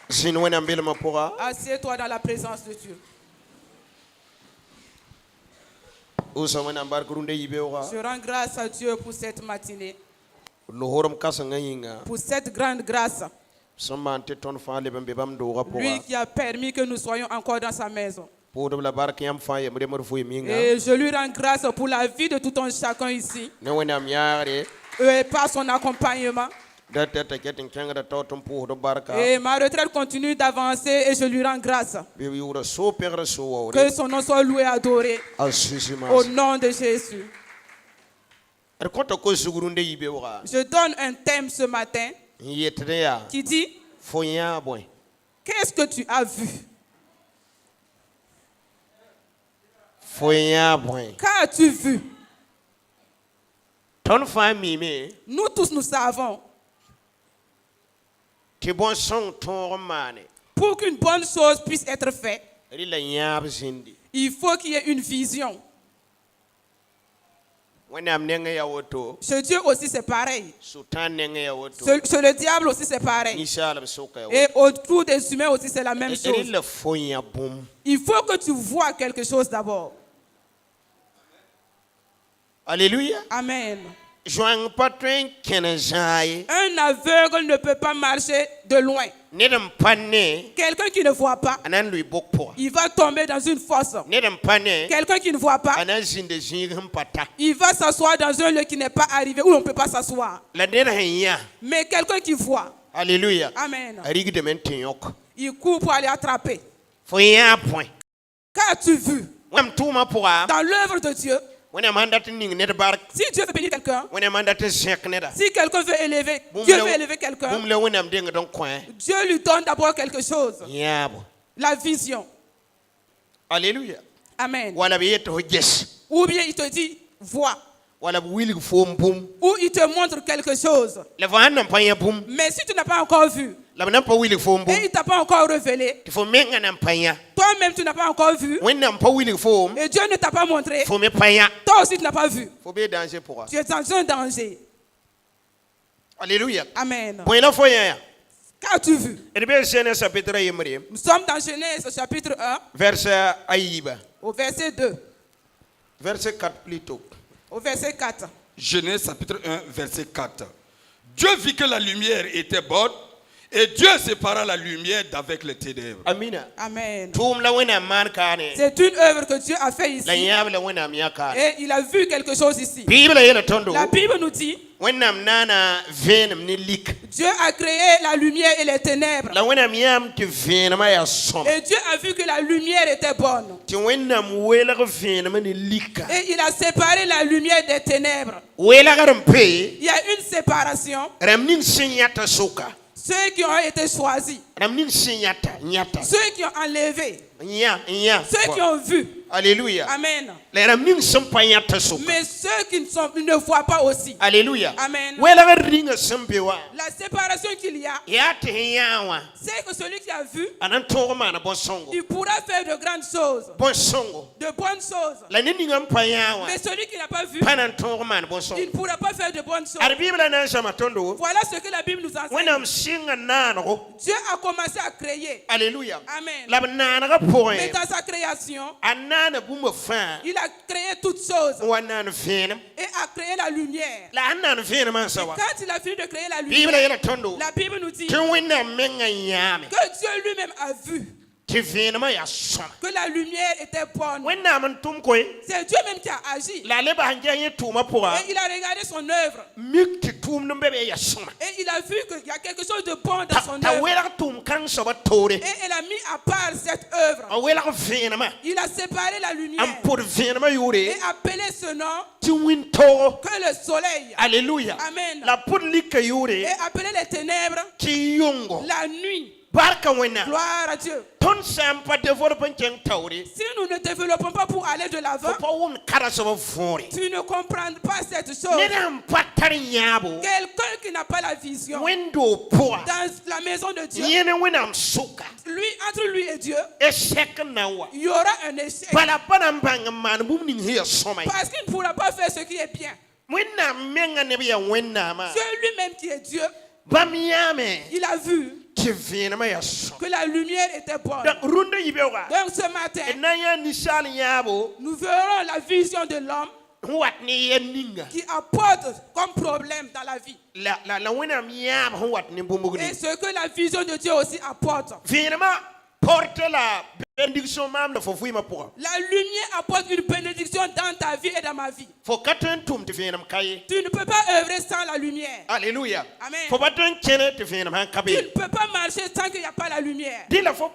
Assieds-toi dans la présence de Dieu. Je rends grâce à Dieu pour cette matinée, pour cette grande grâce. Lui qui a permis que nous soyons encore dans sa maison. Et je lui rends grâce pour la vie de tout un chacun ici. Et par son accompagnement. Et ma retraite continue d'avancer et je lui rends grâce. Que son nom soit loué et adoré. Au nom de Jésus. Je donne un thème ce matin qui dit: qu'est-ce que tu as vu? Qu'as-tu vu? Nous tous nous savons. Pour qu'une bonne chose puisse être faite, il faut qu'il y ait une vision. Chez Dieu aussi c'est pareil. Chez le diable aussi c'est pareil. Et autour des humains aussi c'est la même chose. Il faut que tu vois quelque chose d'abord. Alléluia. Amen. Un aveugle ne peut pas marcher de loin. Quelqu'un qui ne voit pas, il va tomber dans une fosse. Quelqu'un qui ne voit pas, il va s'asseoir dans un lieu qui n'est pas arrivé, où on ne peut pas s'asseoir. Mais quelqu'un qui voit, alléluia, amen, il court pour aller attraper. Qu'as-tu vu dans l'œuvre de Dieu? Si Dieu veut bénir quelqu'un, si quelqu'un veut élever, Dieu veut élever quelqu'un, Dieu lui donne d'abord quelque chose. La vision. Alléluia. Amen. Ou bien il te dit, vois. Ou il te montre quelque chose. Mais si tu n'as pas encore vu, et il ne t'a pas encore révélé, toi-même tu n'as pas encore vu, et Dieu ne t'a pas montré, toi aussi tu n'as pas vu. Tu es dans un danger. Alléluia. Amen. Qu'as-tu vu? Nous sommes dans Genèse chapitre 1, au verset 2. Verset 4 plutôt. Au verset 4. Genèse chapitre 1, verset 4. Dieu vit que la lumière était bonne et Dieu sépara la lumière d'avec les ténèbres. Amen. Amen. C'est une œuvre que Dieu a fait ici. Et il a vu quelque chose ici. La Bible nous dit: Dieu a créé la lumière et les ténèbres. Et Dieu a vu que la lumière était bonne. Et il a séparé la lumière des ténèbres. Il y a une séparation. Ceux qui ont été choisis. Ceux qui ont enlevé. Ceux qui ont vu. Alléluia. Amen. Mais ceux qui ne voient pas aussi. Alléluia. Amen. La séparation qu'il y a, c'est que celui qui a vu, il pourra faire de grandes choses, de bonnes choses. Mais celui qui n'a pas vu, il ne pourra pas faire de bonnes choses. Voilà ce que la Bible nous enseigne. Dieu a commencé à créer. Alléluia. Amen. Mais dans sa création, il a créé toutes choses et a créé la lumière. Et quand il a fini de créer la lumière, la Bible nous dit que Dieu lui-même a vu que la lumière était bonne. C'est Dieu même qui a agi. Et il a regardé son œuvre. Et il a vu qu'il y a quelque chose de bon dans son œuvre. Et il a mis à part cette œuvre. Il a séparé la lumière. Et appelé ce nom que le soleil. Alléluia. Amen. Et appelé les ténèbres la nuit. Gloire à Dieu. Si nous ne développons pas pour aller de l'avant, tu ne comprends pas cette chose. Quelqu'un qui n'a pas la vision dans la maison de Dieu, lui, entre lui et Dieu, il y aura un échec. Parce qu'il ne pourra pas faire ce qui est bien. Dieu lui-même qui est Dieu, il a vu que la lumière était bonne. Donc ce matin, nous verrons la vision de l'homme qui apporte comme problème dans la vie. Et ce que la vision de Dieu aussi apporte. La lumière apporte une bénédiction dans ta vie et dans ma vie. Tu ne peux pas œuvrer sans la lumière. Alléluia. Amen. Tu ne peux pas marcher sans qu'il n'y a pas la lumière. Il faut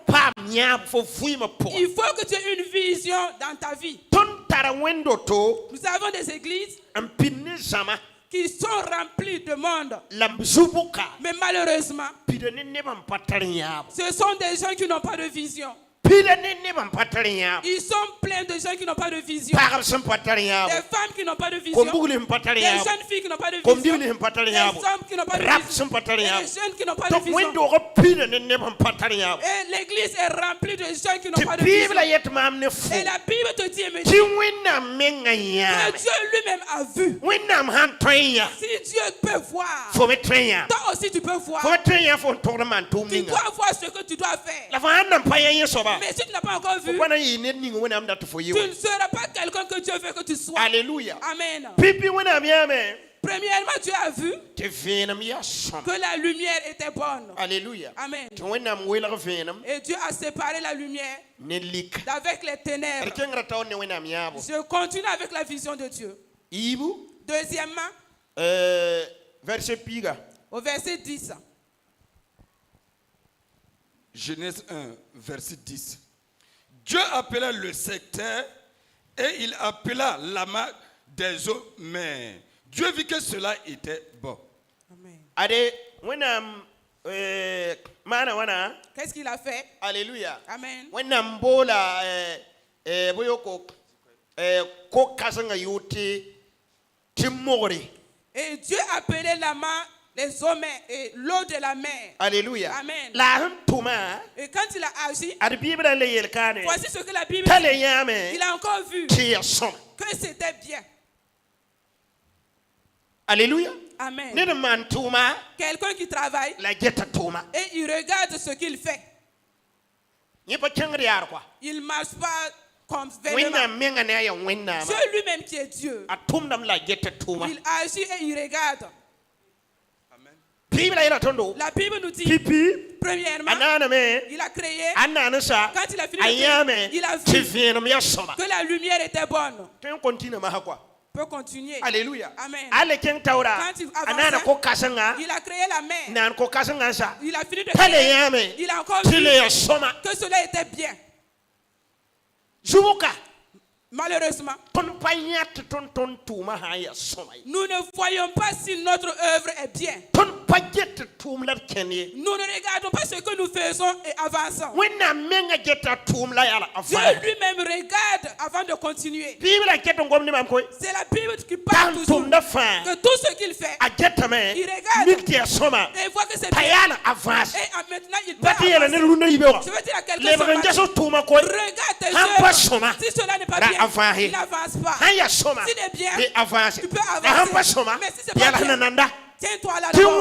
que tu aies une vision dans ta vie. Nous avons des églises qui sont remplies de monde. Mais malheureusement, ce sont des gens qui n'ont pas de vision. Ils sont pleins de gens qui n'ont pas de vision. Des femmes qui n'ont pas de vision. Des jeunes filles qui n'ont pas de vision. Des hommes qui n'ont pas de vision. Et des jeunes qui n'ont pas de vision. Et l'église est remplie de gens qui n'ont pas de vision. Et la Bible te dit, que Dieu lui-même a vu. Si Dieu peut voir, toi aussi tu peux voir. Tu dois voir ce que tu dois faire. Mais si tu n'as pas encore vu, tu ne seras pas quelqu'un que Dieu veut que tu sois. Alléluia. Amen. Premièrement, Dieu a vu que la lumière était bonne. Alléluia. Amen. Et Dieu a séparé la lumière d'avec les ténèbres. Je continue avec la vision de Dieu. Deuxièmement, au verset 10. Genèse 1, verset 10. Dieu appela le secteur et il appela l'amas des eaux mers. Dieu vit que cela était bon. Amen. Qu'est-ce qu'il a fait? Alléluia. Amen. Et Dieu appelait l'amas les eaux et l'eau de la mer. Alléluia. Amen. Et quand il a agi, voici ce que la Bible dit. Il a encore vu que c'était bien. Alléluia. Amen. Quelqu'un qui travaille et il regarde ce qu'il fait. Il ne marche pas comme véritablement. Dieu lui-même qui est Dieu. Il agit et il regarde. La Bible nous dit, premièrement, il a créé, quand il a fini de créer, il a vu que la lumière était bonne. Peut continuer. Alléluia. Amen. Quand il avançait, il a créé la mer. Il a fini de créer. Il a encore vu que cela était bien. Malheureusement, nous ne voyons pas si notre œuvre est bien. Nous ne regardons pas ce que nous faisons et avançons. Dieu lui-même regarde avant de continuer. C'est la Bible qui parle toujours que tout ce qu'il fait, il regarde et il voit que c'est bien. Et maintenant il peut avancer. Je veux dire à quelqu'un regarde tes œuvres. Si cela n'est pas bien, il n'avance pas. S'il est bien, tu peux avancer. Mais si c'est pas bien, tiens-toi là-dedans.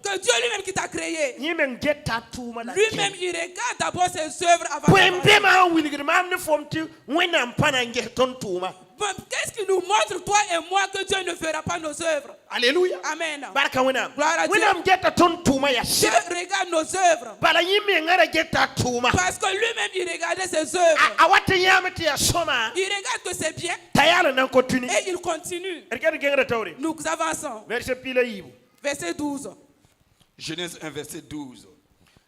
Que Dieu lui-même qui t'a créé, lui-même il regarde d'abord ses œuvres avant qu'est-ce qui nous montre, toi et moi, que Dieu ne fera pas nos œuvres? Alléluia. Amen. Gloire à Dieu. Dieu regarde nos œuvres. Parce que lui-même il regardait ses œuvres. Il regarde que c'est bien. Et il continue. Nous avançons. Verset 12. Genèse 1, verset 12.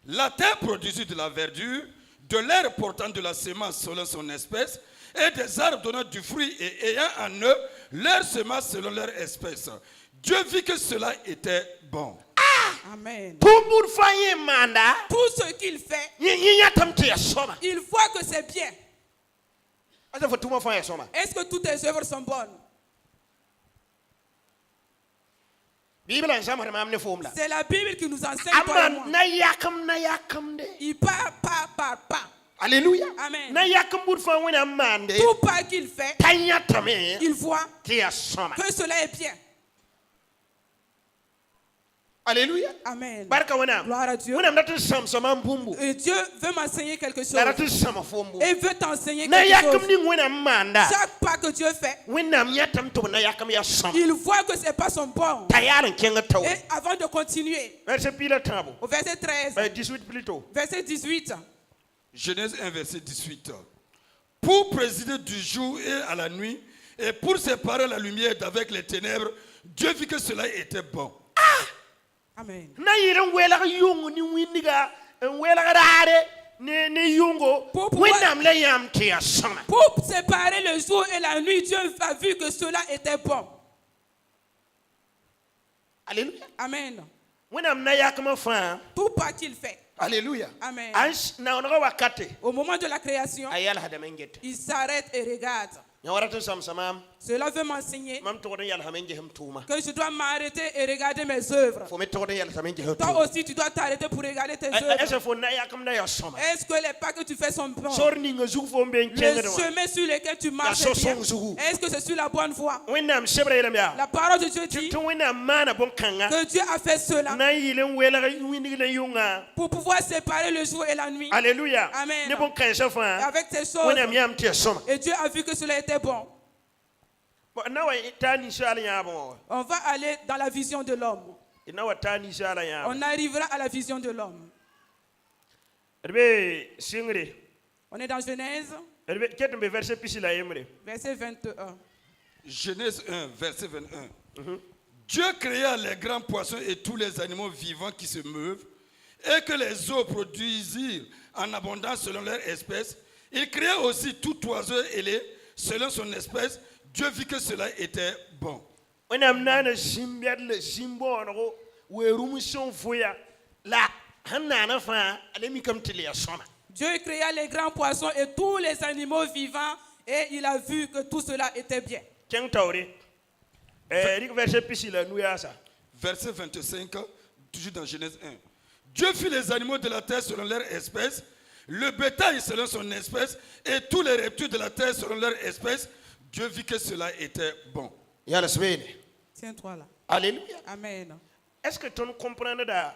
La terre produisit de la verdure, de l'herbe portant de la semence selon son espèce, et des arbres donnant du fruit et ayant en eux leur semence selon leur espèce. Dieu vit que cela était bon. Amen. Tout ce qu'il fait, il voit que c'est bien. Est-ce que toutes tes œuvres sont bonnes? C'est la Bible qui nous enseigne. Il part pas. Alléluia. Amen. Tout pas qu'il fait, il voit que cela est bien. Alléluia. Amen. Barka wana. Gloire à Dieu. Wana mdatu samsama mbumbu. Et Dieu veut m'enseigner quelque chose. Daratu samafumbu. Et veut t'enseigner Na quelque yakam chose. ni wana manda. Chaque pas que Dieu fait, Wana myatam to na yakam ya sam. il voit que c'est pas son bon. Tayaran kenga taw. Et avant de continuer, Verset pila tabo. au verset 13, 18 plutôt. verset 18. Genèse 1, verset 18. Pour présider du jour et à la nuit, et pour séparer la lumière d'avec les ténèbres, Dieu vit que cela était bon. Amen. Na yiran wela yungu ni windiga wela rare ne yungo winam le yam tia sama. Pour séparer le jour et la nuit, Dieu a vu que cela était bon. Alléluia. Amen. Winam na yakama fa. Tout pas qu'il fait. Alléluia. Amen. Na onaga wakate. Au moment de la création, Ayala hadamenget. il s'arrête et regarde. Nyawaratu samsamam. Cela veut m'enseigner Mam to yalla hamenje hem tuma. que je dois m'arrêter et regarder mes œuvres. Fo me to yalla hamenje hem Toi tuma. aussi, tu dois t'arrêter pour regarder tes Ese œuvres. fo na yakam na ya sama. Est-ce que les pas que tu fais sont bons? Sorni nga zugu fo mben Le kengere. chemin sur lequel tu marches La est bien. soson Est-ce que c'est sur la bonne voie? Winam sebra yelam ya. La parole de Dieu dit To winam mana bon kanga. que Dieu a fait cela Na yilen wela windiga yunga. pour pouvoir séparer le jour et la nuit. Alléluia. Amen. Ne bon kansa Et fa. avec ces choses, Winam yam tia sama. et Dieu a vu que cela était bon. Nawa tani shala ya bon. On va aller dans la vision de l'homme. Nawa tani shala ya. On arrivera à la vision de l'homme. Rebe singre. On est dans Genèse, Rebe ketembe verset pisila yemre. verset 21. Genèse 1, verset 21. Dieu créa les grands poissons et tous les animaux vivants qui se meuvent, et que les eaux produisirent en abondance selon leur espèce. Il créa aussi tout oiseau ailé selon son espèce. Dieu vit que cela était bon. Wenam nana simbiad le simbo no werumission foya la hanana fa alemi kam tilia sona. Dieu créa les grands poissons et tous les animaux vivants et il a vu que tout cela était bien. Tiens taure. Verset pisila nuyasa. Verset 25, toujours dans Genèse 1. Dieu fit les animaux de la terre selon leur espèce, le bétail selon son espèce, et tous les reptiles de la terre selon leur espèce. Dieu vit que cela était bon. Tiens-toi là. Alléluia. Amen. Est-ce que tu comprends da?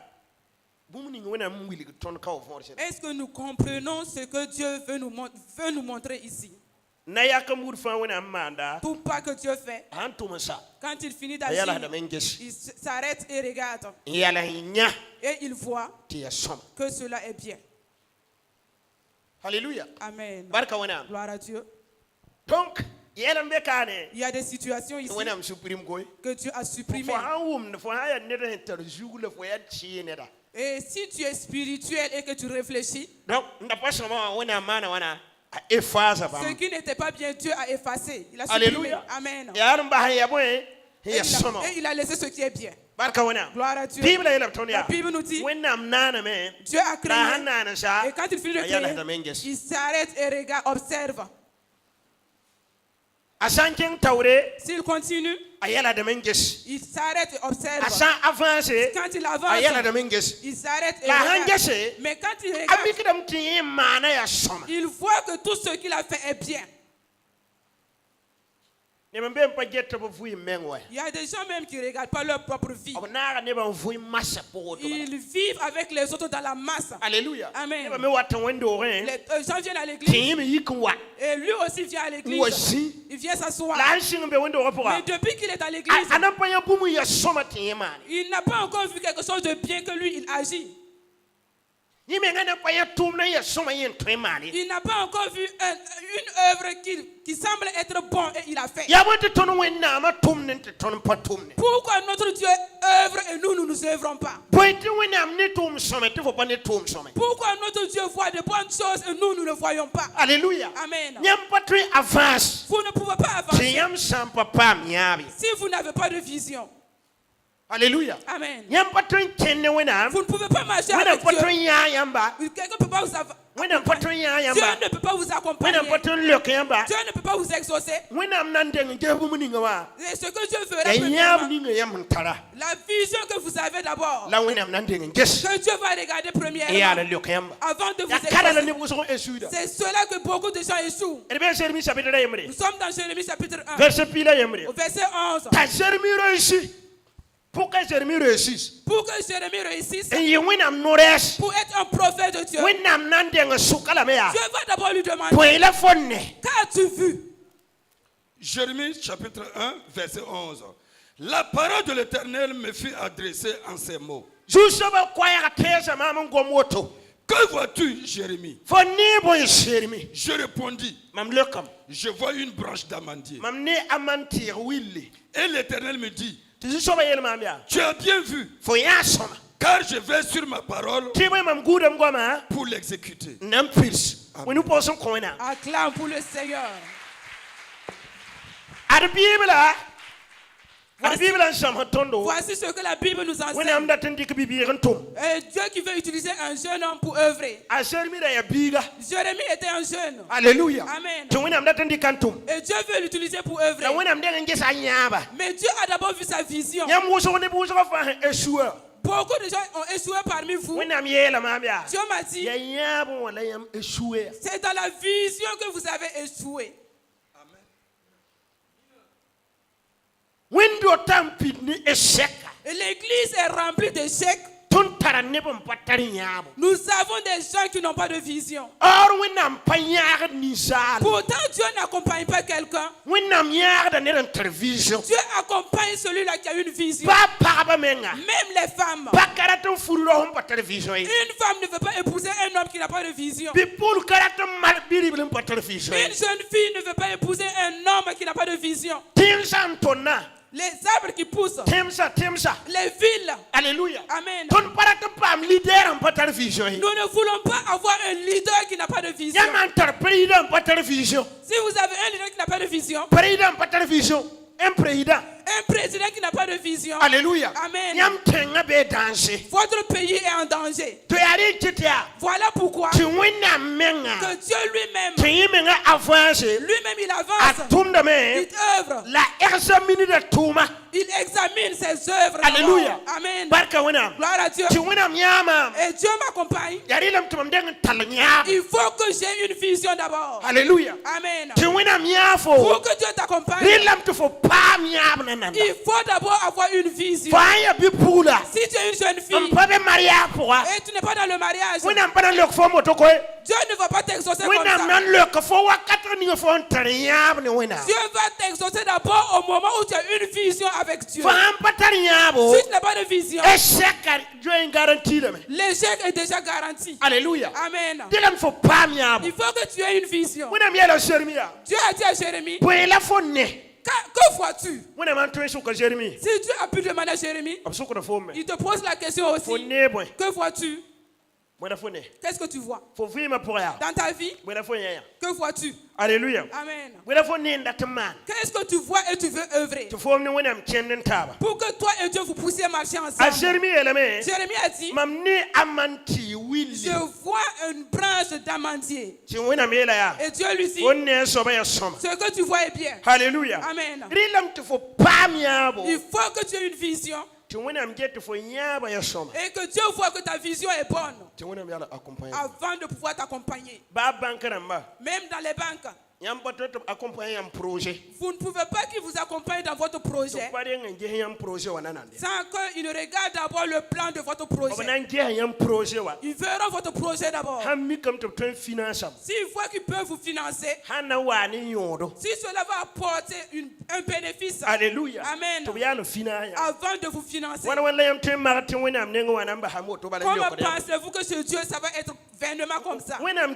Est-ce que nous comprenons ce que Dieu veut nous montrer ici? Tout pas que Dieu fait, quand il finit d'agir, il s'arrête et regarde. Et il voit que cela est bien. Alléluia. Amen. Gloire à Dieu. Donc, il y a des situations ici que Dieu a supprimées. Et si tu es spirituel et que tu réfléchis, ce qui n'était pas bien, Dieu a effacé. Il a supprimé. Amen. Et il a laissé ce qui est bien. Gloire à Dieu. La Bible nous dit, Dieu a créé. Et quand il finit de créer, il s'arrête et regarde, observe. S'il continue, il s'arrête et observe. Quand il avance, il s'arrête et regarde. Mais quand il regarde, il voit que tout ce qu'il a fait est bien. Il y a des gens même qui ne regardent pas leur propre vie. Ils vivent avec les autres dans la masse. Alléluia. Amen. Les gens viennent à l'église. Et lui aussi vient à l'église. Il vient s'asseoir. Mais depuis qu'il est à l'église, il n'a pas encore vu quelque chose de bien que lui, il agit. Il n'a pas encore vu une œuvre qui semble être bonne et il a fait. Pourquoi notre Dieu œuvre et nous ne œuvrons pas? Pourquoi notre Dieu voit de bonnes choses et nous ne voyons pas? Alléluia. Amen. Vous ne pouvez pas avancer si vous n'avez pas de vision. Alléluia. Amen. Vous ne pouvez pas marcher avec Dieu. Quelqu'un ne peut pas vous accompagner. Dieu ne peut pas vous accompagner. Dieu ne peut pas vous exaucer. Et ce que Dieu fera premièrement, la vision que vous avez d'abord, que Dieu va regarder premièrement avant de vous exaucer. C'est cela que beaucoup de gens échouent. Nous sommes dans Jérémie chapitre 1, au verset 11. pour que Jérémie réussisse, pour être un prophète de Dieu, Dieu va d'abord lui demander, qu'as-tu vu? Jérémie chapitre 1, verset 11. La parole de l'Éternel me fut adressée en ces mots. Que vois-tu, Jérémie? Je répondis, je vois une branche d'amandier. Et l'Éternel me dit, tu as bien vu, car je vais sur ma parole pour l'exécuter. Acclame pour le Seigneur. Voici ce que la Bible nous enseigne. Dieu qui veut utiliser un jeune homme pour œuvrer. Jérémie était un jeune. Alléluia. Amen. Et Dieu veut l'utiliser pour œuvrer. Mais Dieu a d'abord vu sa vision. Beaucoup de gens ont échoué parmi vous. Dieu m'a dit, c'est dans la vision que vous avez échoué. Et l'église est remplie d'échecs. Nous avons des gens qui n'ont pas de vision. Pourtant, Dieu n'accompagne pas quelqu'un. Dieu accompagne celui-là qui a une vision. Même les femmes. Une femme ne veut pas épouser un homme qui n'a pas de vision. Une jeune fille ne veut pas épouser un homme qui n'a pas de vision. Les arbres qui poussent. Les villes. Alléluia. Amen. Nous ne voulons pas avoir un leader qui n'a pas de vision. Si vous avez un leader qui n'a pas de vision, un président qui n'a pas de vision. Alléluia. Amen. Votre pays est en danger. Voilà pourquoi que Dieu lui-même il avance. Il œuvre. Il examine ses œuvres. Alléluia. Amen. Gloire à Dieu. Et Dieu m'accompagne. Il faut que j'ai une vision d'abord. Alléluia. Amen. Pour que Dieu t'accompagne, il faut d'abord avoir une vision. Si tu es une jeune fille et tu n'es pas dans le mariage, Dieu ne va pas t'exaucer comme ça. Dieu va t'exaucer d'abord au moment où tu as une vision avec Dieu. Si tu n'as pas de vision, l'échec est déjà garanti. Alléluia. Amen. Il faut que tu aies une vision. Dieu a dit à Jérémie, que vois-tu? Si Dieu a pu demander à Jérémie, il te pose la question aussi. Que vois-tu? Qu'est-ce que tu vois? Dans ta vie, que vois-tu? Alléluia. Amen. Qu'est-ce Qu'est-ce que tu vois et tu veux œuvrer? Pour que toi et Dieu vous puissiez marcher ensemble. Jérémie a dit, je vois une branche d'amandier. Et Dieu lui dit, ce que tu vois est bien. Alléluia. Amen. Il faut que tu aies une vision. Et que Dieu voit que ta vision est bonne avant de pouvoir t'accompagner. Même dans les banques, vous ne pouvez pas qu'ils vous accompagnent dans votre projet sans qu'ils ne regardent d'abord le plan de votre projet. Ils verront votre projet d'abord. S'ils voient qu'ils peuvent vous financer, si cela va apporter un bénéfice, Alléluia. Amen, avant de vous financer, comment pensez-vous que ce Dieu, ça va être vainement comme ça? Dieu regarde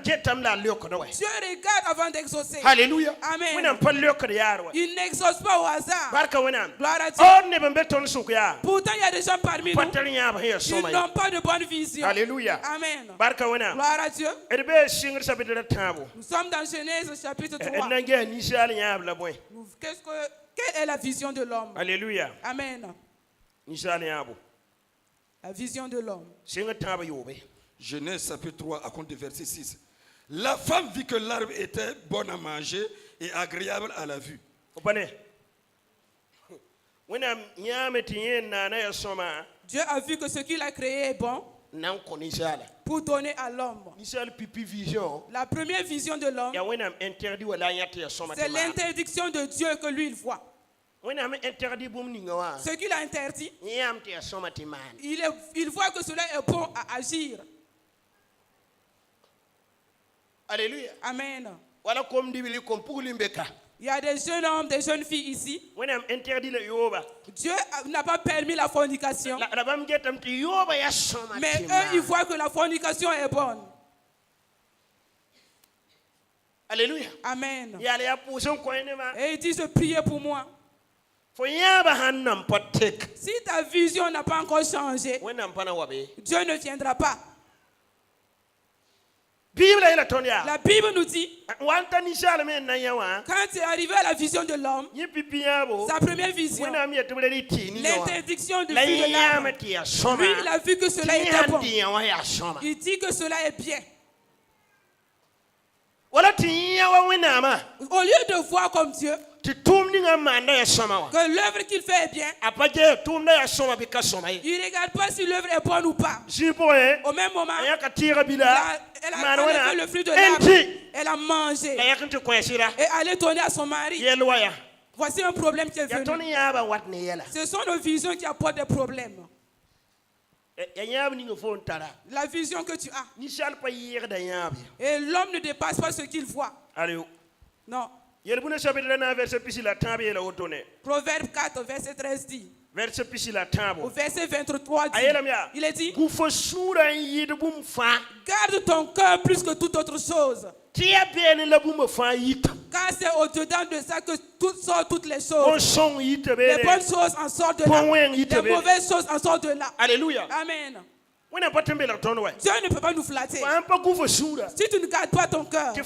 avant d'exaucer. Alléluia. Amen. Il n'exauce pas au hasard. Gloire à Dieu. Pourtant, il y a des gens parmi nous qui n'ont pas de bonne vision. Alléluia. Amen. Gloire à Dieu. Nous sommes dans Genèse chapitre 3. Quelle est la vision de l'homme? Alléluia. Amen. La vision de l'homme. Genèse chapitre 3 à compte de verset 6. La femme vit que l'arbre était bon à manger et agréable à la vue. Dieu a vu que ce qu'il a créé est bon pour donner à l'homme. La première vision de l'homme, c'est l'interdiction de Dieu que lui il voit. Ce qu'il a interdit, il voit que cela est bon à agir. Alléluia. Amen. Voilà comme dit Il y a des jeunes hommes, des jeunes filles ici. Dieu n'a pas permis la fornication. Mais eux, ils voient que la fornication est bonne. Alléluia. Amen. Et il dit de prier pour moi. Si ta vision n'a pas encore changé, Dieu ne viendra pas. La Bible nous dit, quand tu es arrivé à la vision de l'homme, sa première vision, l'interdiction du fruit de l'arbre, lui, il a vu que cela était bon. Il dit que cela est bien. Au lieu de voir comme Dieu, que l'œuvre qu'il fait est bien, il ne regarde pas si l'œuvre est bonne ou pas. Au même moment, elle a enlevé le fruit de l'arbre, elle a mangé et allait donner à son mari. Voici un problème qui est venu. Ce sont nos visions qui apportent des problèmes. La vision que tu as. Et l'homme ne dépasse pas ce qu'il voit. Non. Proverbe 4, verset 13 dit. Au verset 23 dit, il est dit, garde ton cœur plus que toute autre chose. Car c'est au-dedans de ça que sortent toutes les choses. Les bonnes choses en sortent de là. Les mauvaises choses en sortent de là. Alléluia. Amen. Dieu ne peut pas nous flatter. Si tu ne gardes pas ton cœur, et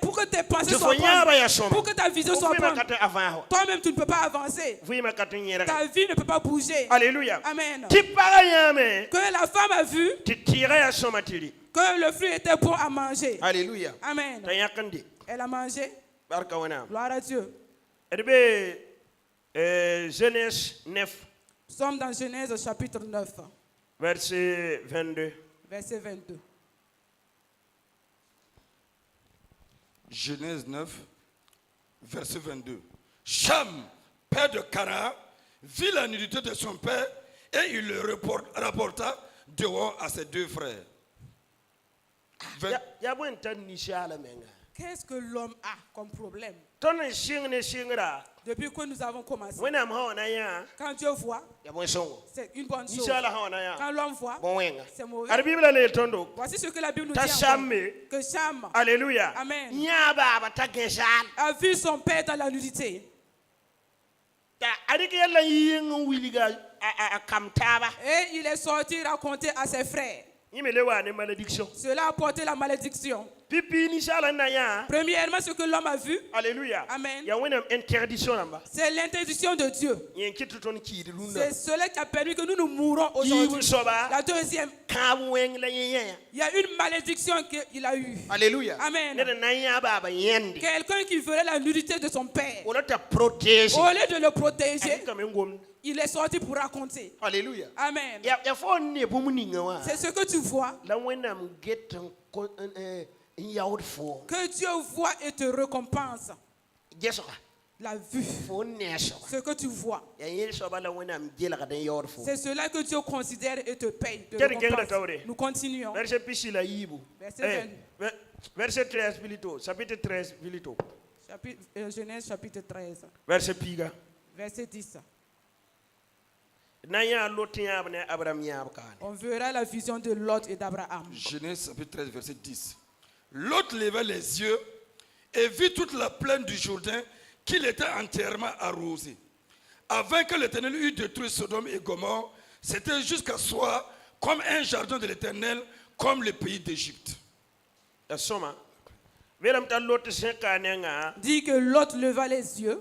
pour que tes pensées soient bonnes, pour que ta vision soit bonne, toi-même tu ne peux pas avancer. Ta vie ne peut pas bouger. Alléluia. Amen. Que la femme a vu que le fruit était bon à manger. Alléluia. Amen. Elle a mangé. Gloire à Dieu. Genèse 9. Nous sommes dans Genèse chapitre 9. Verset 22. Verset 22. Genèse 9, verset 22. Cham, père de Canaan, vit la nudité de son père et il le rapporta dehors à ses deux frères. Qu'est-ce que l'homme a comme problème? Depuis que nous avons commencé, quand Dieu voit, c'est une bonne chose. Quand l'homme voit, c'est mauvais. Voici ce que la Bible nous dit encore, que Cham, Alléluia, Amen, a vu son père dans la nudité. Et il est sorti raconter à ses frères. Cela a porté la malédiction. Premièrement, ce que l'homme a vu, Alléluia, Amen, c'est l'interdiction de Dieu. C'est cela qui a permis que nous mourons aujourd'hui. La deuxième, il y a une malédiction qu'il a eue. Alléluia. Amen. Quelqu'un qui veut la nudité de son père, au lieu de le protéger, il est sorti pour raconter. Alléluia. Amen. C'est ce que tu vois. Que Dieu voit et te récompense. La vue. Ce que tu vois. C'est cela que Dieu considère et te paye. Te récompense. Nous continuons. Verset 13 plutôt. Chapitre 13 plutôt. Genèse chapitre 13. Verset Piga. Verset 10. On verra la vision de Lot et d'Abraham. Genèse chapitre 13, verset 10. Lot leva les yeux et vit toute la plaine du Jourdain qu'il était entièrement arrosé. Avant que l'Éternel eût détruit Sodome et Gomorrhe, c'était jusqu'à soi comme un jardin de l'Éternel, comme le pays d'Égypte. Dit que Lot leva les yeux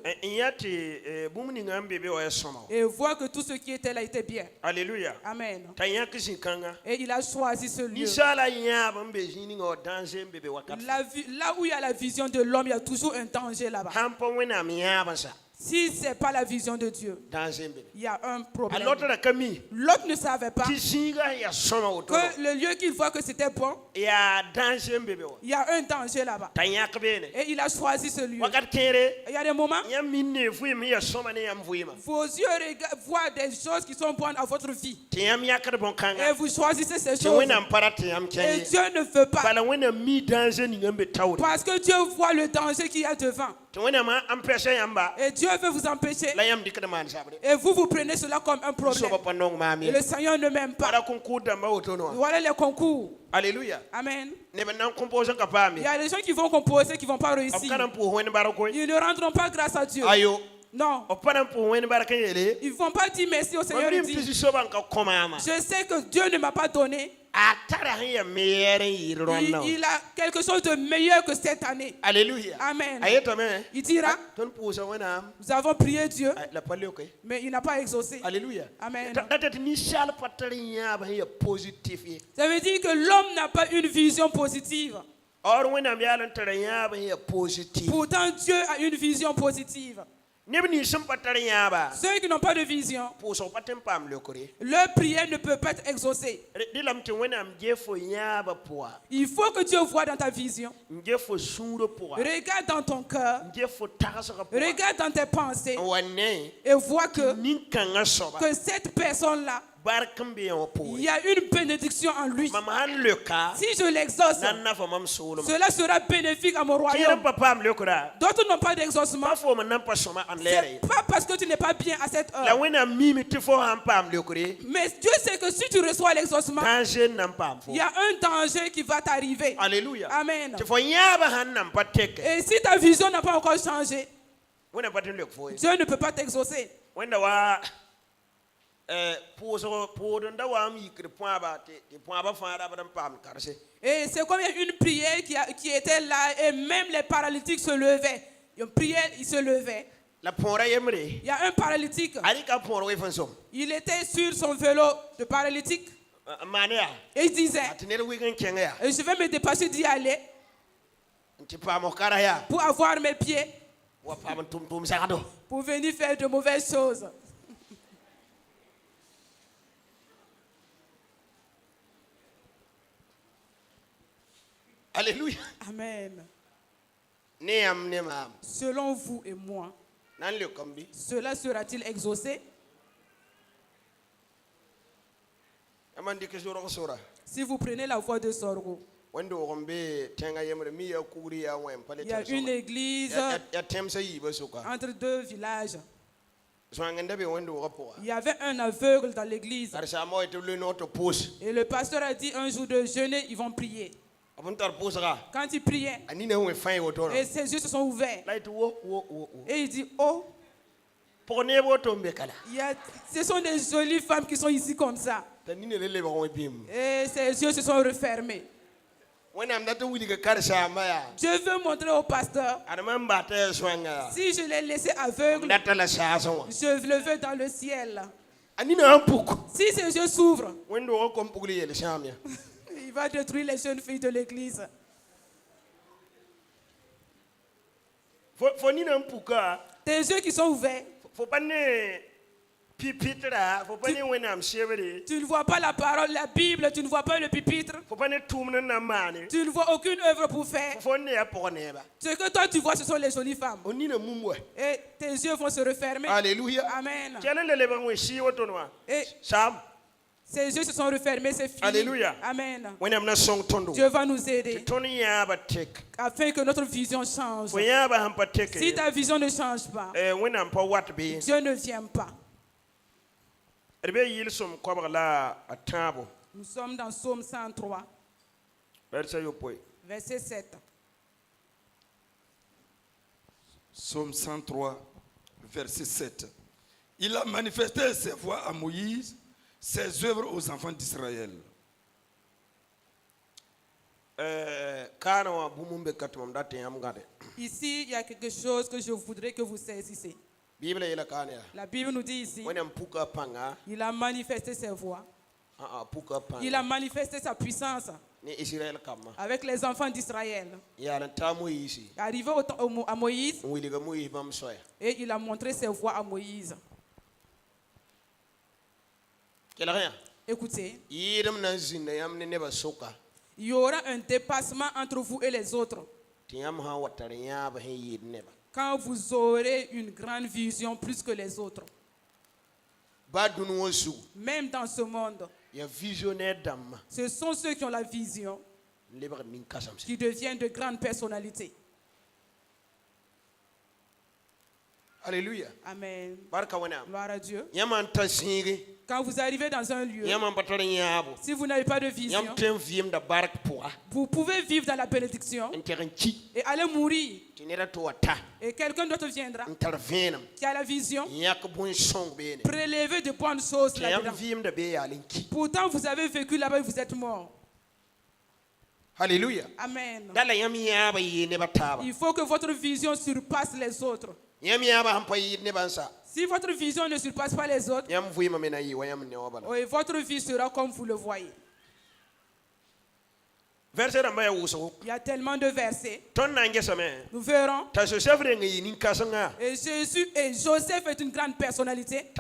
et voit que tout ce qui était là était bien. Alléluia. Amen. Et il a choisi ce lieu. Là où il y a la vision de l'homme, il y a toujours un danger là-bas. Si ce n'est pas la vision de Dieu, il y a un problème. L'autre ne savait pas que le lieu qu'il voit que c'était bon, il y a un danger là-bas. Et il a choisi ce lieu. Il y a des moments, vos yeux voient des choses qui sont bonnes à votre vie. Et vous choisissez ces choses. Et Dieu ne veut pas. Parce que Dieu voit le danger qu'il y a devant. Et Dieu veut vous empêcher. Et vous prenez cela comme un problème. Et le Seigneur ne m'aime pas. Voilà les concours. Alléluia. Amen. Il y a des gens qui vont composer, qui ne vont pas réussir. Ils ne rendront pas grâce à Dieu. Non. Ils ne vont pas dire merci au Seigneur et dire, je sais que Dieu ne m'a pas donné. Il a quelque chose de meilleur que cette année. Alléluia. Amen. Il dira, nous avons prié Dieu, mais il n'a pas exaucé. Alléluia. Amen. Ça veut dire que l'homme n'a pas une vision positive. Pourtant, Dieu a une vision positive. Ceux qui n'ont pas de vision, leur prière ne peut pas être exaucée. Il faut que Dieu voie dans ta vision. Regarde dans ton cœur. Regarde dans tes pensées. Et vois que cette personne-là, il y a une bénédiction en lui. Si je l'exauce, cela sera bénéfique à mon royaume. D'autres n'ont pas d'exaucement. C'est pas parce que tu n'es pas bien à cette heure. Mais Dieu sait que si tu reçois l'exaucement, il y a un danger qui va t'arriver. Alléluia. Amen. Et si ta vision n'a pas encore changé, Dieu ne peut pas t'exaucer. Et c'est comme une prière qui était là et même les paralytiques se levaient. Une prière, ils se levaient. Il y a un paralytique. Il était sur son vélo de paralytique. Et il disait, je vais me dépasser d'y aller pour avoir mes pieds, pour venir faire de mauvaises choses. Alléluia. Amen. Selon vous et moi, cela sera-t-il exaucé? Si vous prenez la voie de Sorgho, il y a une église entre deux villages. Il y avait un aveugle dans l'église. Et le pasteur a dit un jour de jeûner, ils vont prier. Quand il priait, et ses yeux se sont ouverts. Et il dit, oh, ce sont des jolies femmes qui sont ici comme ça. Et ses yeux se sont refermés. Dieu veut montrer au pasteur, si je l'ai laissé aveugle, je le veux dans le ciel. Si ses yeux s'ouvrent, il va détruire les jeunes filles de l'église. Tes yeux qui sont ouverts. Tu ne vois pas la parole, la Bible, tu ne vois pas le pupitre. Tu ne vois aucune œuvre pour faire. Ce que toi tu vois, ce sont les jolies femmes. Et tes yeux vont se refermer. Alléluia. Amen. Et ses yeux se sont refermés, c'est fini. Alléluia. Amen. Dieu va nous aider afin que notre vision change. Si ta vision ne change pas, Dieu ne vient pas. Nous sommes dans Psaume 103, verset 7. Psaume 103, verset 7. Il a manifesté ses voies à Moïse, ses œuvres aux enfants d'Israël. Ici, il y a quelque chose que je voudrais que vous saisissiez. La Bible nous dit ici, il a manifesté ses voies Il a manifesté sa puissance avec les enfants d'Israël. Arrivé à Moïse, et il a montré ses voies à Moïse. Écoutez, il y aura un dépassement entre vous et les autres quand vous aurez une grande vision plus que les autres. Même dans ce monde, ce sont ceux qui ont la vision qui deviennent de grandes personnalités. Alléluia. Amen. Gloire à Dieu. Quand vous arrivez dans un lieu, si vous n'avez pas de vision, vous pouvez vivre dans la bénédiction et aller mourir. Et quelqu'un d'autre viendra qui a la vision, prélever de bonnes choses là-dedans. Pourtant, vous avez vécu là-bas et vous êtes mort. Alléluia. Amen. Il faut que votre vision surpasse les autres. Si votre vision ne surpasse pas les autres, votre vie sera comme vous le voyez. Il y a tellement de versets. Nous verrons. Et Joseph est une grande personnalité.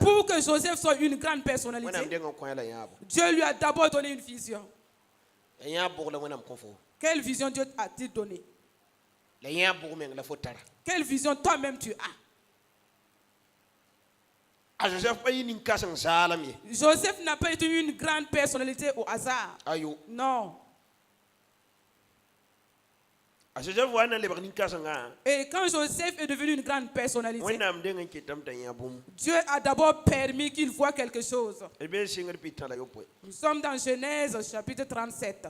Pour que Joseph soit une grande personnalité, Dieu lui a d'abord donné une vision. Quelle vision Dieu a-t-il donné? Quelle vision toi-même tu as? Joseph n'a pas été une grande personnalité au hasard. Non. Et quand Joseph est devenu une grande personnalité, Dieu a d'abord permis qu'il voie quelque chose. Nous sommes dans Genèse chapitre 37.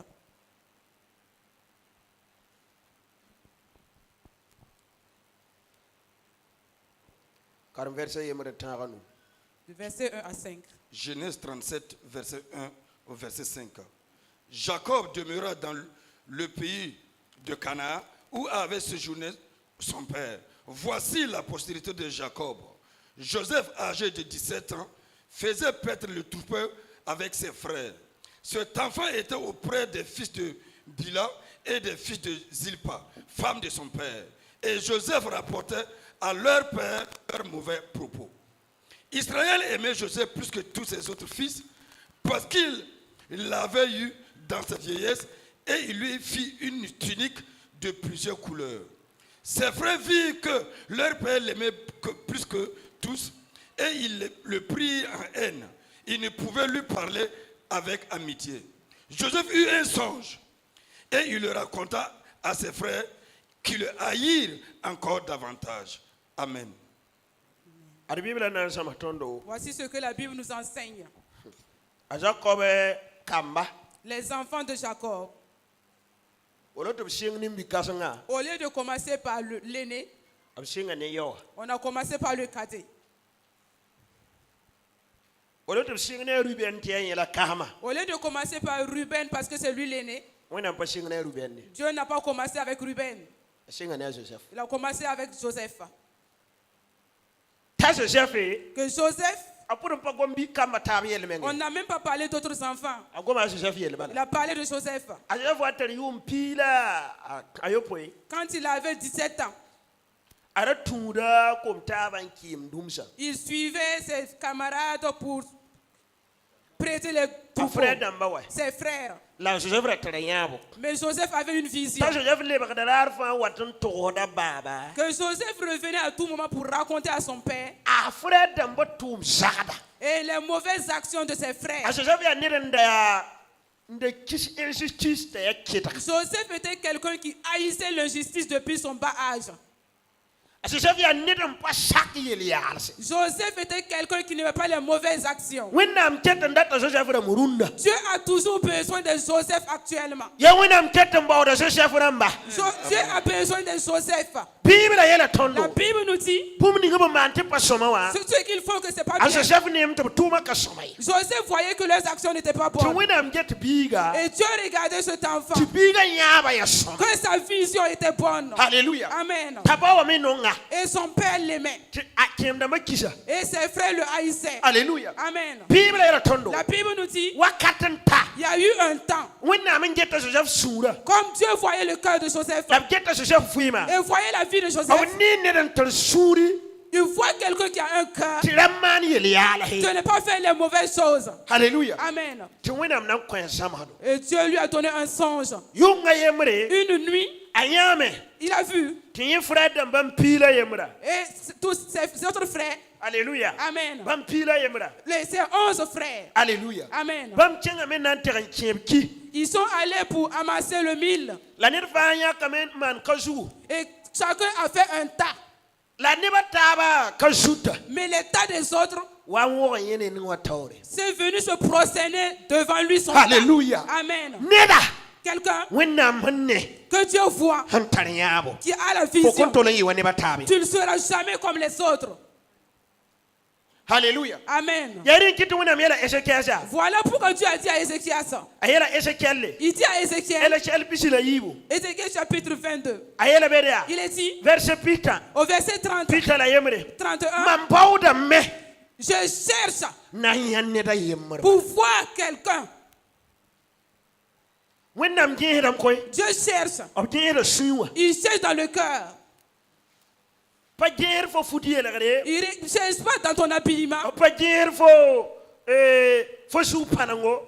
Du verset 1 à 5. Genèse 37, verset 1 au verset 5. Jacob demeura dans le pays de Canaan où avait séjourné son père. Voici la postérité de Jacob. Joseph, âgé de 17 ans, faisait paître le troupeau avec ses frères. Cet enfant était auprès des fils de Bila et des fils de Zilpa, femme de son père. Et Joseph rapportait à leur père leurs mauvais propos. Israël aimait Joseph plus que tous ses autres fils parce qu'il l'avait eu dans sa vieillesse et il lui fit une tunique de plusieurs couleurs. Ses frères virent que leur père l'aimait plus que tous et ils le prirent en haine. Ils ne pouvaient lui parler avec amitié. Joseph eut un songe et il le raconta à ses frères qui le haïrent encore davantage. Amen. Voici ce que la Bible nous enseigne. Les enfants de Jacob, au lieu de commencer par l'aîné, on a commencé par le cadet. Au lieu de commencer par Ruben parce que c'est lui l'aîné, Dieu n'a pas commencé avec Ruben. Il a commencé avec Joseph. Que Joseph, on n'a même pas parlé d'autres enfants. Il a parlé de Joseph. Quand il avait 17 ans, il suivait ses camarades pour prêter les troupeaux. Ses frères. Mais Joseph avait une vision. Que Joseph revenait à tout moment pour raconter à son père et les mauvaises actions de ses frères. Joseph était quelqu'un qui haïssait l'injustice depuis son bas âge. Joseph était quelqu'un qui n'aimait pas les mauvaises actions. Dieu a toujours besoin de Joseph actuellement. Dieu a besoin de Joseph. La Bible nous dit ce qu'il faut que c'est pas bien. Joseph voyait que leurs actions n'étaient pas bonnes. Et Dieu regardait cet enfant. Que sa vision était bonne. Alléluia. Amen. Et son père l'aimait. Et ses frères le haïssaient. Alléluia. Amen. La Bible nous dit il y a eu un temps. Comme Dieu voyait le cœur de Joseph et voyait la vie de Joseph, il voit quelqu'un qui a un cœur de ne pas faire les mauvaises choses. Alléluia. Amen. Et Dieu lui a donné un songe. Une nuit, il a vu. Et tous ses autres frères. Alléluia. Amen. Ses 11 frères. Alléluia. Amen. Ils sont allés pour amasser le mil. Et chacun a fait un tas. Mais les tas des autres, c'est venu se prosterner devant lui. Alléluia. Amen. Quelqu'un que Dieu voit, qui a la vision, tu ne seras jamais comme les autres. Alléluia. Amen. Voilà pourquoi Dieu a dit à Ézéchias. Il dit à Ézéchiel, Ézéchiel chapitre 22. Il est dit au verset 30, 31. Je cherche pour voir quelqu'un. Dieu cherche. Il cherche dans le cœur. Il ne cherche pas dans ton habillement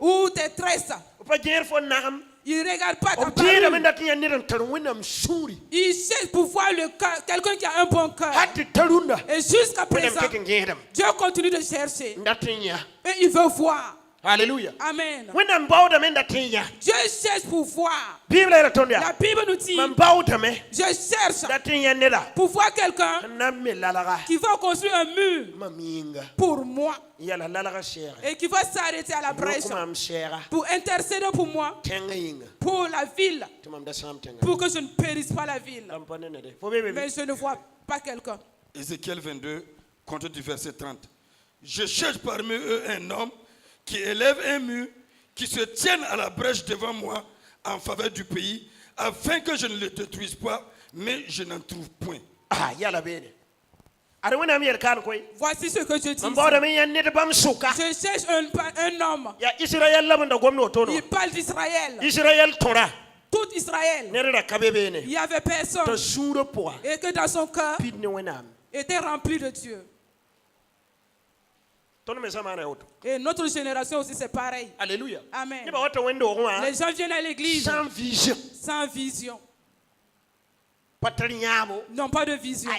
ou tes tresses. Il ne regarde pas ta parole. Il cherche pour voir quelqu'un qui a un bon cœur. Et jusqu'à présent, Dieu continue de chercher. Et il veut voir. Alléluia. Amen. Dieu cherche pour voir. La Bible nous dit je cherche pour voir quelqu'un qui va construire un mur pour moi et qui va s'arrêter à la brèche pour intercéder pour moi, pour la ville, pour que je ne périsse pas la ville. Mais je ne vois pas quelqu'un. Ézéchiel 22, compte du verset 30. Je cherche parmi eux un homme qui élève un mur, qui se tienne à la brèche devant moi en faveur du pays, afin que je ne le détruise pas, mais je n'en trouve point. Voici ce que je dis. Je cherche un homme. Il parle d'Israël. Tout Israël. Il n'y avait personne. Et que dans son cœur était rempli de Dieu. Et notre génération aussi, c'est pareil. Alléluia. Amen. Les gens viennent à l'église sans vision. N'ont pas de vision.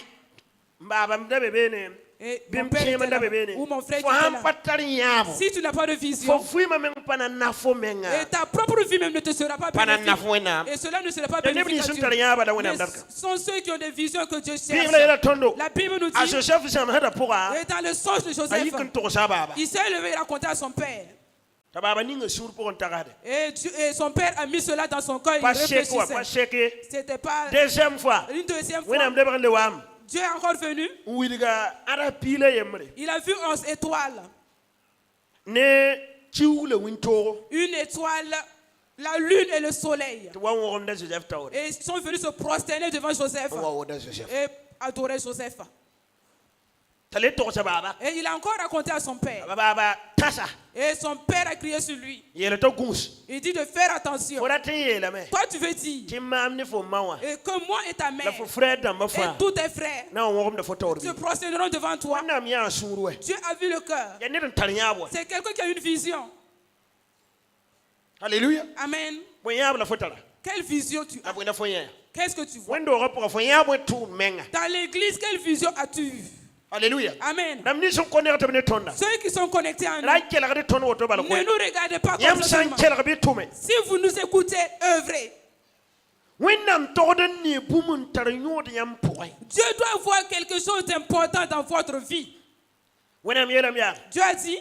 Et mon père était là, ou mon frère était là. Si tu n'as pas de vision, et ta propre vie même ne te sera pas bénéfique. Et cela ne sera pas bénéfique à Dieu. Mais ce sont ceux qui ont des visions que Dieu cherche. La Bible nous dit, et dans le songe de Joseph, il s'est levé et raconté à son père. Et son père a mis cela dans son cœur. Il réfléchissait. C'était pas une deuxième fois. Dieu est encore venu. Il a vu 11 étoiles. Une étoile, la lune et le soleil. Et ils sont venus se prosterner devant Joseph et adorer Joseph. Et il a encore raconté à son père. Et son père a crié sur lui. Il dit de faire attention. Toi tu veux dire et que moi et ta mère et tous tes frères se prosterneront devant toi. Dieu a vu le cœur. C'est quelqu'un qui a une vision. Alléluia. Amen. Quelle vision tu as? Qu'est-ce que tu vois? Dans l'église, quelle vision as-tu vu? Alléluia. Amen. Ceux qui sont connectés à nous, ne nous regardez pas comme ça. Si vous nous écoutez œuvrer, Dieu doit voir quelque chose d'important dans votre vie. Dieu a dit,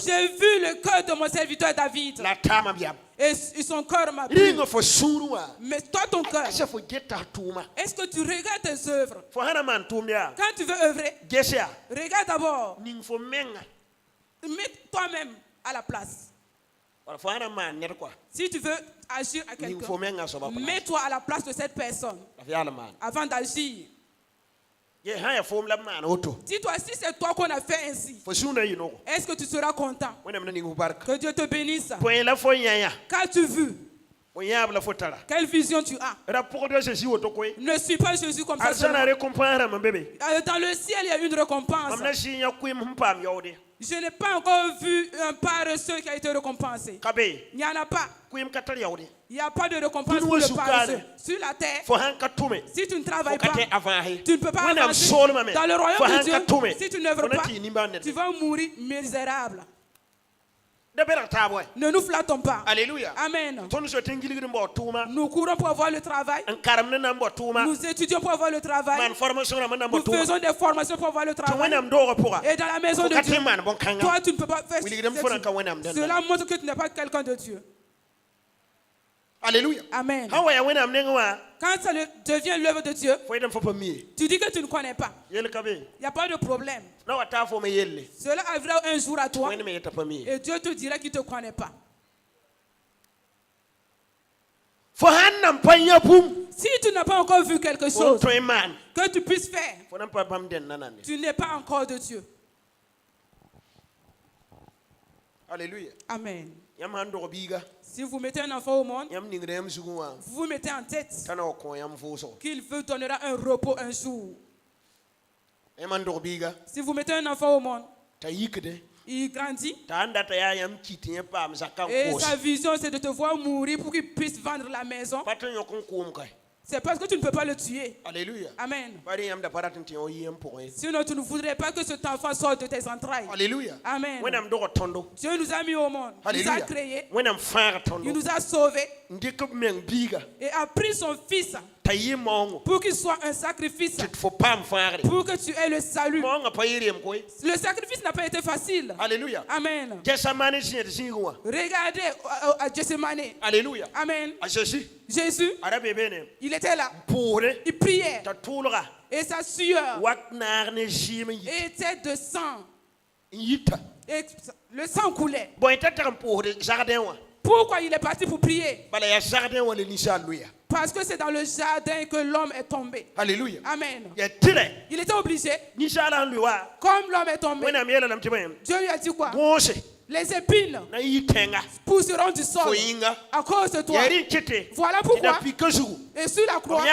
j'ai vu le cœur de mon serviteur David. Et son cœur m'a plu. Mais toi, ton cœur, est-ce que tu regardes tes œuvres? Quand tu veux œuvrer, regarde d'abord. Mets toi-même à la place. Si tu veux agir à quelqu'un, mets-toi à la place de cette personne avant d'agir. Dis-toi, si c'est toi qu'on a fait ainsi, est-ce que tu seras content? Que Dieu te bénisse. Qu'as-tu vu? Quelle vision tu as? Ne suis pas Jésus comme ça. Dans le ciel, il y a une récompense. Je n'ai pas encore vu un paresseux qui a été récompensé. Il n'y en a pas. Il n'y a pas de récompense pour le paresseux. Sur la terre, si tu ne travailles pas, tu ne peux pas avancer. Dans le royaume de Dieu, si tu n'œuvres pas, tu vas mourir misérable. Ne nous flattons pas. Alléluia. Amen. Nous courons pour avoir le travail. Nous étudions pour avoir le travail. Nous faisons des formations pour avoir le travail. Et dans la maison de Dieu, toi tu ne peux pas faire cela. Cela montre que tu n'es pas quelqu'un de Dieu. Alléluia. Amen. Quand ça devient l'œuvre de Dieu, tu dis que tu ne connais pas. Il n'y a pas de problème. Cela arrivera un jour à toi et Dieu te dira qu'il ne te connaît pas. Si tu n'as pas encore vu quelque chose que tu puisses faire, tu n'es pas encore de Dieu. Alléluia. Amen. Si vous mettez un enfant au monde, vous vous mettez en tête qu'il vous donnera un repos un jour. Si vous mettez un enfant au monde, il grandit. Et sa vision, c'est de te voir mourir pour qu'il puisse vendre la maison. C'est parce que tu ne peux pas le tuer. Alléluia. Amen. Sinon, tu ne voudrais pas que cet enfant sorte de tes entrailles. Alléluia. Amen. Dieu nous a mis au monde. Il nous a créés. Il nous a sauvés. Et a pris son fils pour qu'il soit un sacrifice. Pour que tu aies le salut. Le sacrifice n'a pas été facile. Alléluia. Amen. Regardez à Gethsemane. Alléluia. Amen. Jésus, il était là. Il priait. Et sa sueur était de sang. Et le sang coulait. Pourquoi il est parti pour prier? Parce que c'est dans le jardin que l'homme est tombé. Alléluia. Amen. Il était obligé. Comme l'homme est tombé, Dieu lui a dit quoi? Les épines pousseront du sol à cause de toi. Voilà pourquoi. Et sur la croix,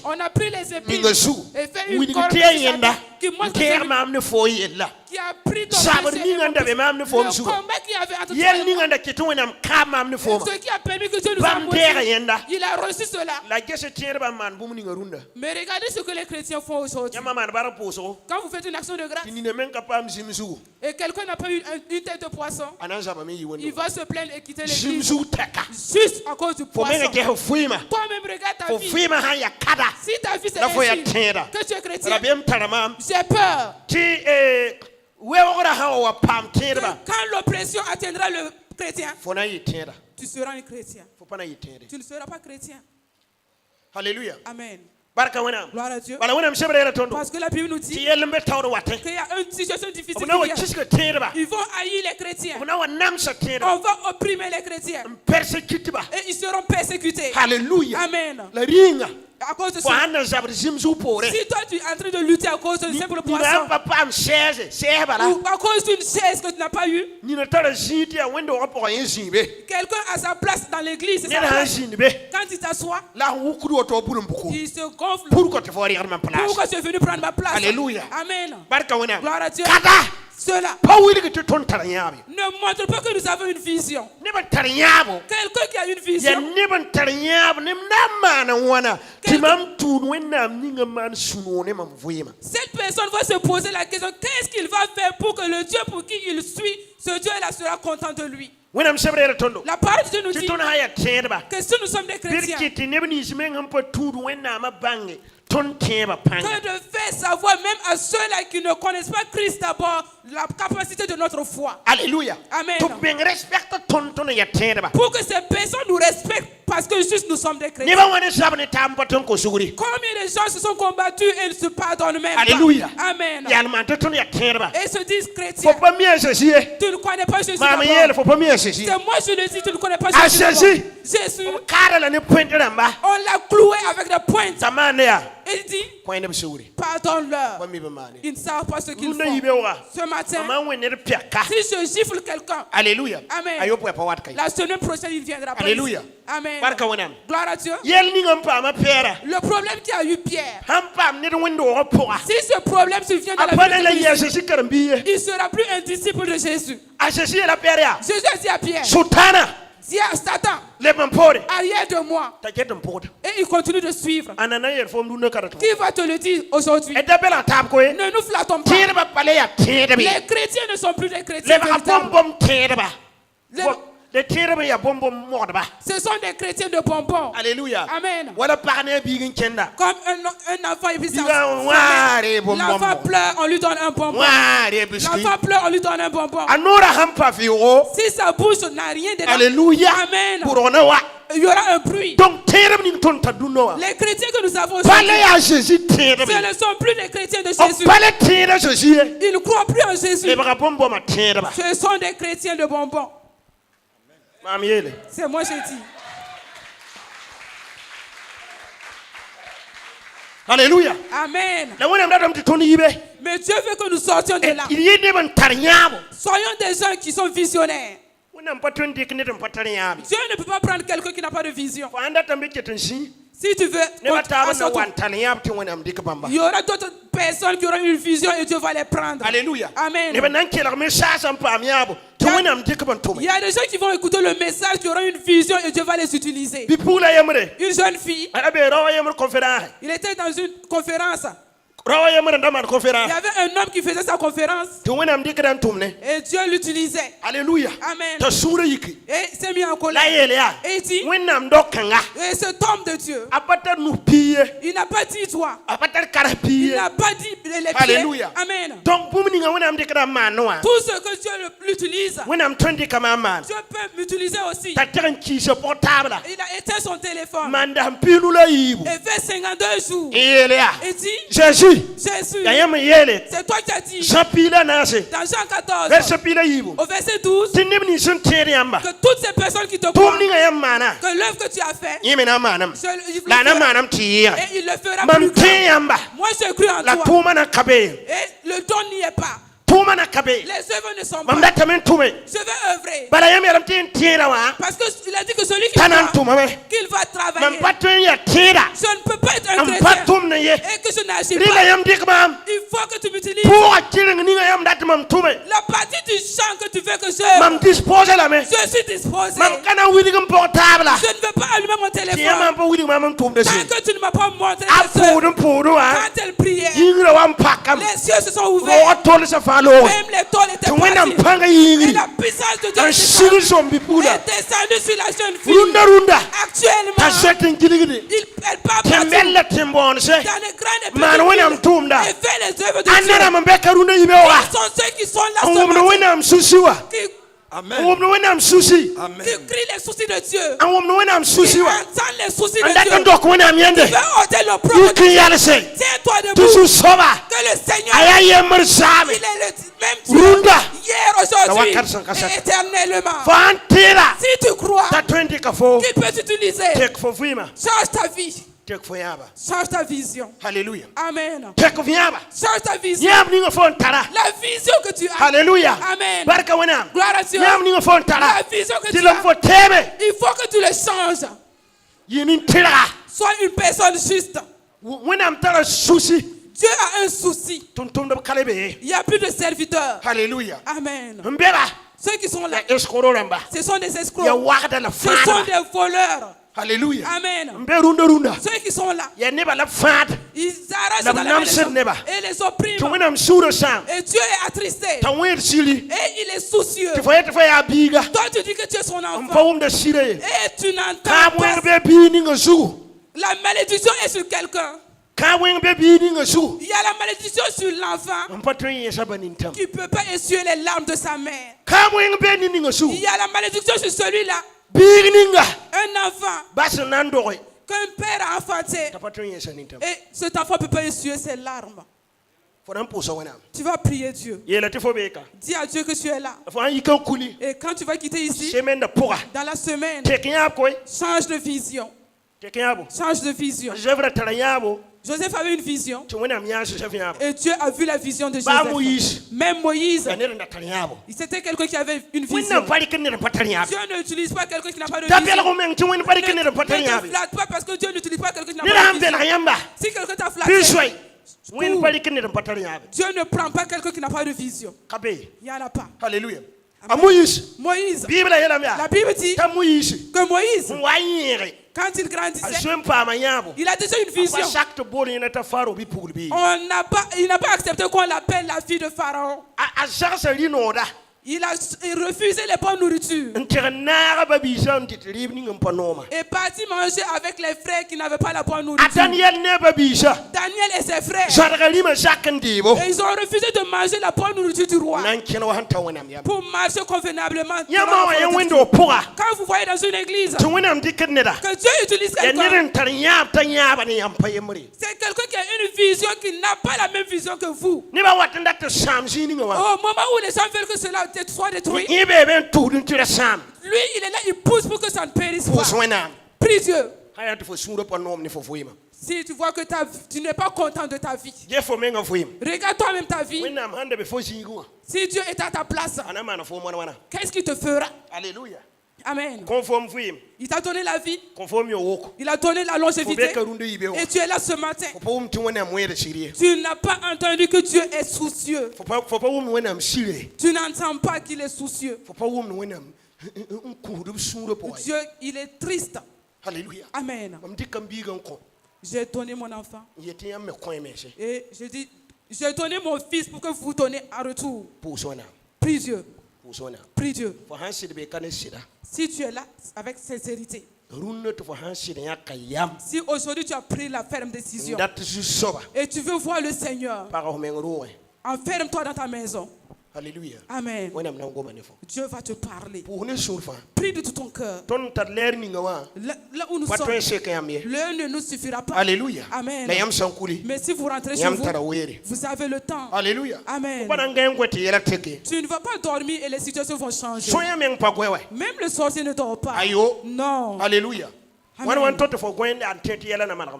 on a pris les épines et fait une corde qui montre qui a pris ton péché. Le combat qu'il y avait entre toi et ce qui a permis que Dieu nous a maudits. Il a reçu cela. Mais regardez ce que les chrétiens font aujourd'hui. Quand vous faites une action de grâce et quelqu'un n'a pas eu une tête de poisson, il va se plaindre et quitter l'église juste à cause du poisson. Toi-même regarde ta vie. Si ta vie c'est ainsi, que tu es chrétien, j'ai peur. Quand l'oppression atteindra le chrétien, tu seras un chrétien. Tu ne seras pas chrétien. Alléluia. Amen. Gloire à Dieu. Parce que la Bible nous dit qu'il y a une situation difficile. Ils vont haïr les chrétiens. On va opprimer les chrétiens. Et ils seront persécutés. Alléluia. Amen. À cause de ça. Si toi tu es en train de lutter à cause d'un simple poisson, ou à cause d'une chaise que tu n'as pas eue, quelqu'un a sa place dans l'église, quand il s'assoit, il se gonfle. Pourquoi tu es venu prendre ma place? Alléluia. Amen. Gloire à Dieu. Cela ne montre pas que nous avons une vision. Quelqu'un qui a une vision, cette personne va se poser la question, qu'est-ce qu'il va faire pour que le Dieu pour qui il suit, ce Dieu-là sera content de lui? La parole de Dieu nous dit que si nous sommes des chrétiens, que de faire savoir même à ceux-là qui ne connaissent pas Christ d'abord la capacité de notre foi. Alléluia. Amen. Pour que ces personnes nous respectent parce que juste nous sommes des chrétiens. Combien de gens se sont combattus et ne se pardonnent même pas. Alléluia. Amen. Et se disent chrétiens. Tu ne connais pas Jésus. C'est moi je le dis, tu ne connais pas Jésus. Jésus. On l'a cloué avec des pointes. Il dit, pardonne-leur. Ils ne savent pas ce qu'ils font. Ce matin, si je gifle quelqu'un, Alléluia. Amen. La semaine prochaine, il viendra. Alléluia. Amen. Gloire à Dieu. Le problème qui a eu Pierre, si ce problème se vient dans la vie de Jésus, il ne sera plus un disciple de Jésus. Jésus a dit à Pierre, dis à Satan, arrière de moi. Et il continue de suivre. Qui va te le dire aujourd'hui? Ne nous flattons pas. Les chrétiens ne sont plus des chrétiens. Ce sont des chrétiens de bonbons. Alléluia. Amen. Comme un enfant l'enfant pleure, on lui donne un bonbon. L'enfant pleure, on lui donne un bonbon. Si sa bouche n'a rien dedans, Alléluia. Amen, il y aura un bruit. Donc, les chrétiens que nous avons aujourd'hui, ce ne sont plus les chrétiens de Jésus. Ils ne croient plus en Jésus. Ce sont des chrétiens de bonbons. C'est moi j'ai dit. Alléluia. Amen. Mais Dieu veut que nous sortions de là. Soyons des gens qui sont visionnaires. Dieu ne peut pas prendre quelqu'un qui n'a pas de vision. Si tu veux, il y aura d'autres personnes qui auront une vision et Dieu va les prendre. Alléluia. Amen. Il y a des gens qui vont écouter le message, qui auront une vision et Dieu va les utiliser. Une jeune fille, il était dans une conférence. Il y avait un homme qui faisait sa conférence et Dieu l'utilisait. Alléluia. Amen. Et il s'est mis en colère. Et il dit, et cet homme de Dieu, il n'a pas dit toi. Il n'a pas dit les pieds. Alléluia. Amen. Donc, tout ce que Dieu l'utilise, Dieu peut m'utiliser aussi. Il a éteint son téléphone. Et fait 52 jours. Et dit, Jésus, c'est toi qui as dit dans Jean 14 au verset 12 que toutes ces personnes qui te croient, que l'œuvre que tu as fait, et il le fera plus grand. Moi je cru en toi et le don n'y est pas. Les œuvres ne sont pas. Je vais œuvrer. Parce qu'il a dit que celui qui croit qu'il va travailler. Je ne peux pas être un chrétien et que je n'agis pas. Il faut que tu m'utilises. La partie du chant que tu veux que je suis disposé. Je ne veux pas allumer mon téléphone tant que tu ne m'as pas montré quand elle priait. Les cieux se sont ouverts. Même les tôles étaient parties. Et la puissance de Dieu est descendue sur la jeune fille. Actuellement, elle part partout dans les grandes épées et fait les œuvres de Dieu. Ils sont ceux qui sont là ce matin, Amen. qui crient les soucis de Dieu, qui entendent les soucis de Dieu, qui veulent ôter le propre de Dieu. Tiens-toi debout, que le Seigneur, il est le même Dieu, hier, aujourd'hui et éternellement. Si tu crois qu'il peut t'utiliser, change ta vie. Change ta vision. Alléluia. Amen. Change ta vision. La vision que tu as. Alléluia. Amen. Gloire à Dieu. La vision que tu as. Il faut que tu le changes. Sois une personne juste. Dieu a un souci. Il n'y a plus de serviteurs. Alléluia. Amen. Ceux qui sont là, ce sont des escrocs. Ce sont des voleurs. Alléluia. Amen. Ceux qui sont là, ils arrachent dans la maison et les oppriment. Et Dieu est attristé. Et il est soucieux. Toi, tu dis que tu es son enfant. Et tu n'entends pas. La malédiction est sur quelqu'un. Il y a la malédiction sur l'enfant qui ne peut pas essuyer les larmes de sa mère. Il y a la malédiction sur celui-là Un enfant qu'un père a enfanté, et cet enfant ne peut pas essuyer ses larmes. Tu vas prier Dieu. Dis à Dieu que tu es là. Et quand tu vas quitter ici, dans la semaine, change de vision. Change de vision. Joseph avait une vision. Et Dieu a vu la vision de Joseph. Même Moïse, c'était quelqu'un qui avait une vision. Dieu n'utilise pas quelqu'un qui n'a pas de vision. Ne te flatte pas parce que Dieu n'utilise pas quelqu'un qui n'a pas de vision. Si quelqu'un t'a flatté, Dieu ne prend pas quelqu'un qui n'a pas de vision. Il n'y en a pas. Alléluia. Moïse, la Bible dit que Moïse, quand il grandissait, il a déjà une vision. Il n'a pas accepté qu'on l'appelle la fille de Pharaon. Il a refusé les bonnes nourritures. Et parti manger avec les frères qui n'avaient pas la bonne nourriture. Daniel et ses frères. Et ils ont refusé de manger la bonne nourriture du roi. Pour marcher convenablement. Quand vous voyez dans une église que Dieu utilise quelqu'un, c'est quelqu'un qui a une vision qui n'a pas la même vision que vous. Au moment où les gens veulent que cela soit détruit, lui il est là, il pousse pour que ça ne périsse pas. Prie Dieu. Si tu vois que tu n'es pas content de ta vie, regarde toi-même ta vie. Si Dieu est à ta place, qu'est-ce qu'il te fera? Alléluia. Amen. Il t'a donné la vie. Il a donné la longévité. Et tu es là ce matin. Tu n'as pas entendu que Dieu est soucieux. Tu n'entends pas qu'il est soucieux. Dieu, il est triste. Alléluia. Amen. J'ai donné mon enfant. Et je dis, j'ai donné mon fils pour que vous donnez en retour. Prie Dieu. Prie Dieu. Si tu es là avec sincérité, si aujourd'hui tu as pris la ferme décision et tu veux voir le Seigneur, enferme-toi dans ta maison. Alléluia. Amen. Dieu va te parler. Prie de tout ton cœur. Là où nous sommes, l'heure ne nous suffira pas. Alléluia. Amen. Mais si vous rentrez chez vous, vous avez le temps. Alléluia. Amen. Tu ne vas pas dormir et les situations vont changer. Même le sorcier ne dort pas. Non. Alléluia.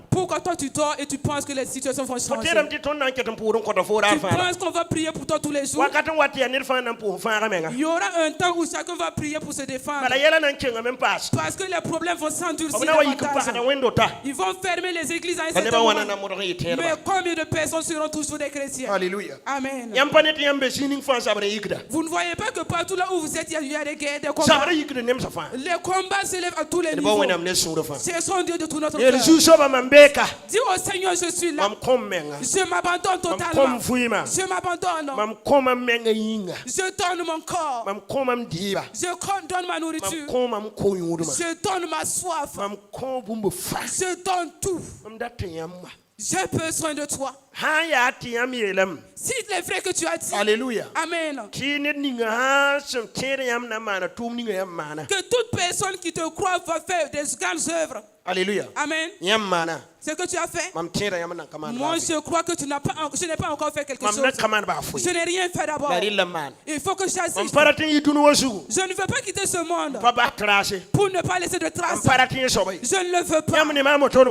Pourquoi toi tu dors et tu penses que les situations vont changer? Tu penses qu'on va prier pour toi tous les jours? Il y aura un temps où chacun va prier pour se défendre. Parce que les problèmes vont s'endurcir davantage. Ils vont fermer les églises à un certain moment. Mais combien de personnes seront toujours des chrétiens? Alléluia. Amen. Vous ne voyez pas que partout là où vous êtes, il y a des guerres, des combats. Les combats se lèvent à tous les niveaux. C'est son Dieu de tout notre cœur. Dis au Seigneur, je suis là. Je m'abandonne totalement. Je m'abandonne. Je donne mon corps. Je donne ma nourriture. Je donne ma soif. Je donne tout. J'ai besoin de toi. Si les vrais que tu as dit. Alléluia. Amen. Que toute personne qui te croit va faire des grandes œuvres. Alléluia. Amen. Ce que tu as fait. Moi, je crois que je n'ai pas encore fait quelque chose. Je n'ai rien fait d'abord. Il faut que j'assiste. Je ne veux pas quitter ce monde pour ne pas laisser de traces. Je ne le veux pas.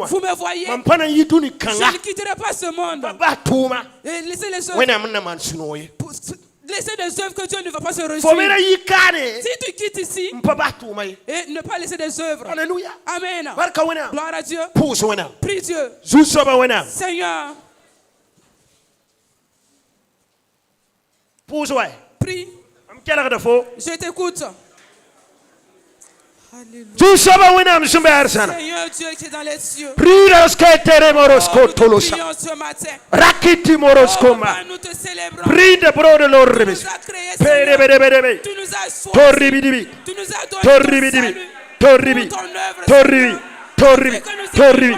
Vous me voyez. Je ne quitterai pas ce monde. Et laissez les œuvres. Laissez des œuvres que Dieu ne va pas se réjouir. Si tu quittes ici et ne pas laisser des œuvres. Alléluia. Amen. Gloire à Dieu. Prie Dieu. Seigneur. Prie. Je t'écoute. Alléluia. Seigneur Dieu qui est dans les cieux. Prions ce matin. Nous te célébrons. Tu nous as choisis. Tu nous as donné ton salut.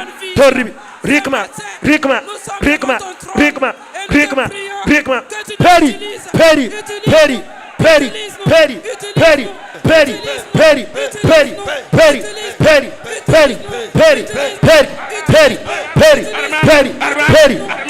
petty, petty, petty, petty, petty, petty, petty, petty, petty, petty, petty, petty, petty, petty, petty, petty, petty.